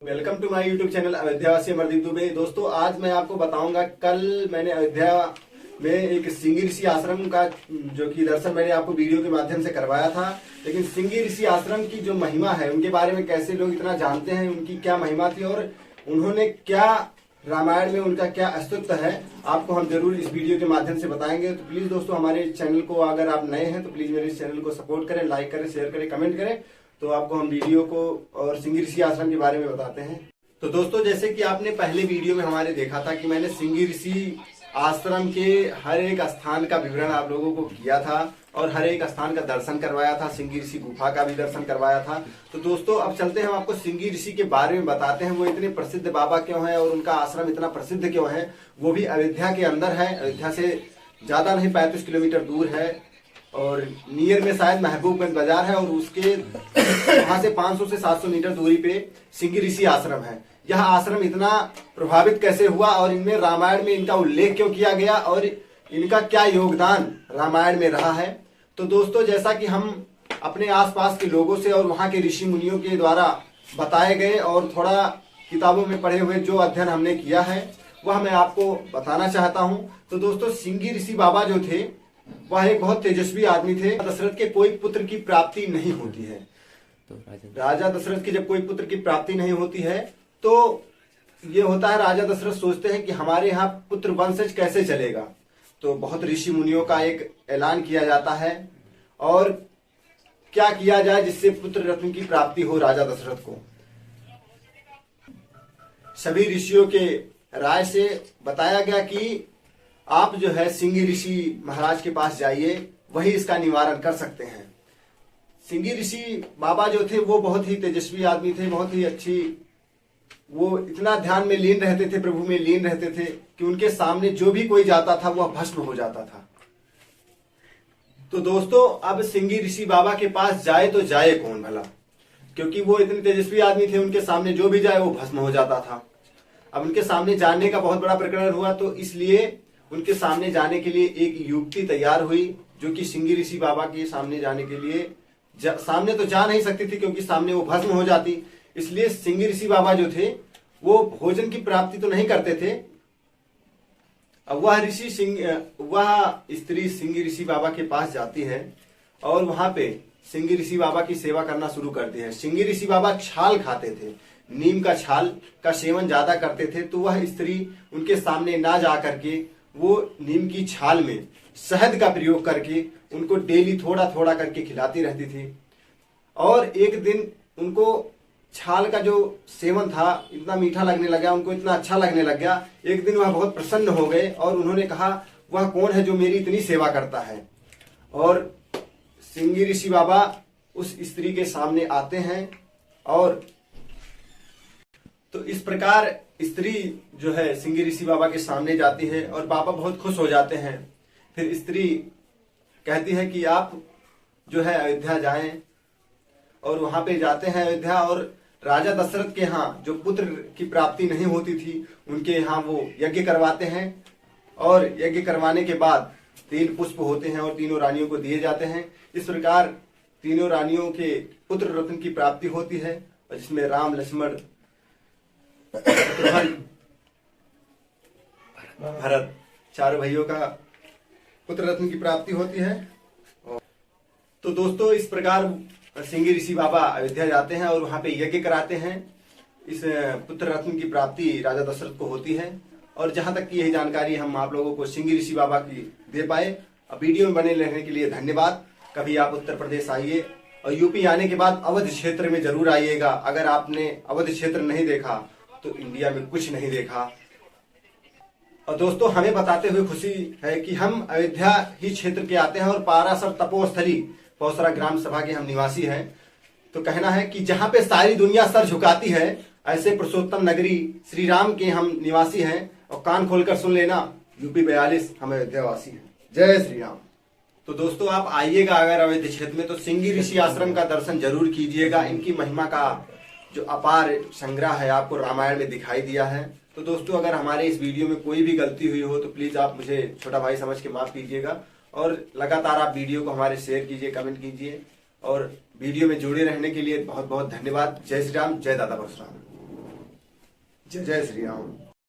Welcome to my YouTube channel अयोध्यावासी अमरदीप दुबे। दोस्तों, आज मैं आपको बताऊंगा, कल मैंने अयोध्या में एक सिंगी ऋषि आश्रम का जो कि दर्शन मैंने आपको वीडियो के माध्यम से करवाया था। लेकिन सिंगी ऋषि आश्रम की जो महिमा है, उनके बारे में कैसे लोग इतना जानते हैं, उनकी क्या महिमा थी और उन्होंने क्या रामायण में उनका क्या अस्तित्व है, आपको हम जरूर इस वीडियो के माध्यम से बताएंगे। तो प्लीज दोस्तों, हमारे चैनल को अगर आप नए हैं तो प्लीज मेरे इस चैनल को सपोर्ट करें, लाइक करें, शेयर करें, कमेंट करें। तो आपको हम वीडियो को और सिंगी ऋषि आश्रम के बारे में बताते हैं। तो दोस्तों, जैसे कि आपने पहले वीडियो में हमारे देखा था कि मैंने सिंगी ऋषि आश्रम के हर एक स्थान का विवरण आप लोगों को किया था और हर एक स्थान का दर्शन करवाया था, सिंगी ऋषि गुफा का भी दर्शन करवाया था। तो दोस्तों, अब चलते हैं, हम आपको सिंगी ऋषि के बारे में बताते हैं। वो इतने प्रसिद्ध बाबा क्यों हैं और उनका आश्रम इतना प्रसिद्ध क्यों है, वो भी अयोध्या के अंदर है। अयोध्या से ज्यादा नहीं, 35 किलोमीटर दूर है और नियर में शायद महबूबगंज बाजार है और उसके वहां से 500 से 700 मीटर दूरी पे सिंगी ऋषि आश्रम है। यह आश्रम इतना प्रभावित कैसे हुआ और इनमें रामायण में इनका उल्लेख क्यों किया गया और इनका क्या योगदान रामायण में रहा है। तो दोस्तों, जैसा कि हम अपने आसपास के लोगों से और वहां के ऋषि मुनियों के द्वारा बताए गए और थोड़ा किताबों में पढ़े हुए जो अध्ययन हमने किया है वह मैं आपको बताना चाहता हूँ। तो दोस्तों, सिंगी ऋषि बाबा जो थे वह एक बहुत तेजस्वी आदमी थे। दशरथ के कोई पुत्र की प्राप्ति नहीं होती है, तो राजा दशरथ की जब कोई पुत्र की प्राप्ति नहीं होती है तो ये होता है, राजा दशरथ सोचते हैं कि हमारे यहाँ पुत्र वंशज कैसे चलेगा। तो बहुत ऋषि मुनियों का एक ऐलान किया जाता है और क्या किया जाए जिससे पुत्र रत्न की प्राप्ति हो राजा दशरथ को। सभी ऋषियों के राय से बताया गया कि आप जो है सिंगी ऋषि महाराज के पास जाइए, वही इसका निवारण कर सकते हैं। सिंगी ऋषि बाबा जो थे वो बहुत ही तेजस्वी आदमी थे, बहुत ही अच्छी, वो इतना ध्यान में लीन रहते थे, प्रभु में लीन रहते थे कि उनके सामने जो भी कोई जाता था वह भस्म हो जाता था। तो दोस्तों, अब सिंगी ऋषि बाबा के पास जाए तो जाए कौन भला, क्योंकि वो इतने तेजस्वी आदमी थे, उनके सामने जो भी जाए वो भस्म हो जाता था। अब उनके सामने जाने का बहुत बड़ा प्रकरण हुआ, तो इसलिए उनके सामने जाने के लिए एक युक्ति तैयार हुई जो कि सिंगी ऋषि बाबा के सामने जाने के लिए सामने तो जा नहीं सकती थी क्योंकि सामने वो भस्म हो जाती। इसलिए सिंगी ऋषि बाबा जो थे वो भोजन की प्राप्ति तो नहीं करते थे। अब वह स्त्री सिंगी ऋषि बाबा के पास जाती है और वहां पे सिंगी ऋषि बाबा की सेवा करना शुरू करती है। सिंगी ऋषि बाबा छाल खाते थे, नीम का छाल का सेवन ज्यादा करते थे। तो वह स्त्री उनके सामने ना जा करके वो नीम की छाल में शहद का प्रयोग करके उनको डेली थोड़ा थोड़ा करके खिलाती रहती थी। और एक दिन उनको छाल का जो सेवन था इतना मीठा लगने लगा, उनको इतना अच्छा लगने लग गया। एक दिन वह बहुत प्रसन्न हो गए और उन्होंने कहा, वह कौन है जो मेरी इतनी सेवा करता है। और सिंगी ऋषि बाबा उस स्त्री के सामने आते हैं और तो इस प्रकार स्त्री जो है सिंगी ऋषि बाबा के सामने जाती है और बाबा बहुत खुश हो जाते हैं। फिर स्त्री कहती है कि आप जो है अयोध्या जाएं और वहां पे जाते हैं अयोध्या। और राजा दशरथ के यहाँ जो पुत्र की प्राप्ति नहीं होती थी उनके यहाँ वो यज्ञ करवाते हैं और यज्ञ करवाने के बाद 3 पुष्प होते हैं और तीनों रानियों को दिए जाते हैं। इस प्रकार तीनों रानियों के पुत्र रत्न की प्राप्ति होती है और जिसमें राम, लक्ष्मण, भरत, चारों भाइयों का पुत्र रत्न की प्राप्ति होती है। तो दोस्तों, इस प्रकार सिंगी ऋषि बाबा अयोध्या जाते हैं और वहां पे यज्ञ कराते हैं। इस पुत्र रत्न की प्राप्ति राजा दशरथ को होती है। और जहां तक की यही जानकारी हम आप लोगों को सिंगी ऋषि बाबा की दे पाए। अब वीडियो में बने रहने के लिए धन्यवाद। कभी आप उत्तर प्रदेश आइए और यूपी आने के बाद अवध क्षेत्र में जरूर आइएगा। अगर आपने अवध क्षेत्र नहीं देखा तो इंडिया में कुछ नहीं देखा। और दोस्तों, हमें बताते हुए खुशी है कि हम अयोध्या ही क्षेत्र के आते हैं और पारासर तपोस्थली पौसरा ग्राम सभा के हम निवासी हैं। तो कहना है कि जहां पे सारी दुनिया सर झुकाती है, ऐसे पुरुषोत्तम नगरी श्री राम के हम निवासी हैं। और कान खोलकर सुन लेना, यूपी 42 हम अयोध्यावासी हैं। जय श्री राम। तो दोस्तों, आप आइएगा अगर अयोध्या क्षेत्र में तो सिंगी ऋषि आश्रम का दर्शन जरूर कीजिएगा। इनकी महिमा का जो अपार संग्रह है आपको रामायण में दिखाई दिया है। तो दोस्तों, अगर हमारे इस वीडियो में कोई भी गलती हुई हो तो प्लीज आप मुझे छोटा भाई समझ के माफ कीजिएगा। और लगातार आप वीडियो को हमारे शेयर कीजिए, कमेंट कीजिए और वीडियो में जुड़े रहने के लिए बहुत बहुत धन्यवाद। जय श्री राम, जय दादा परशुराम। जय श्री राम।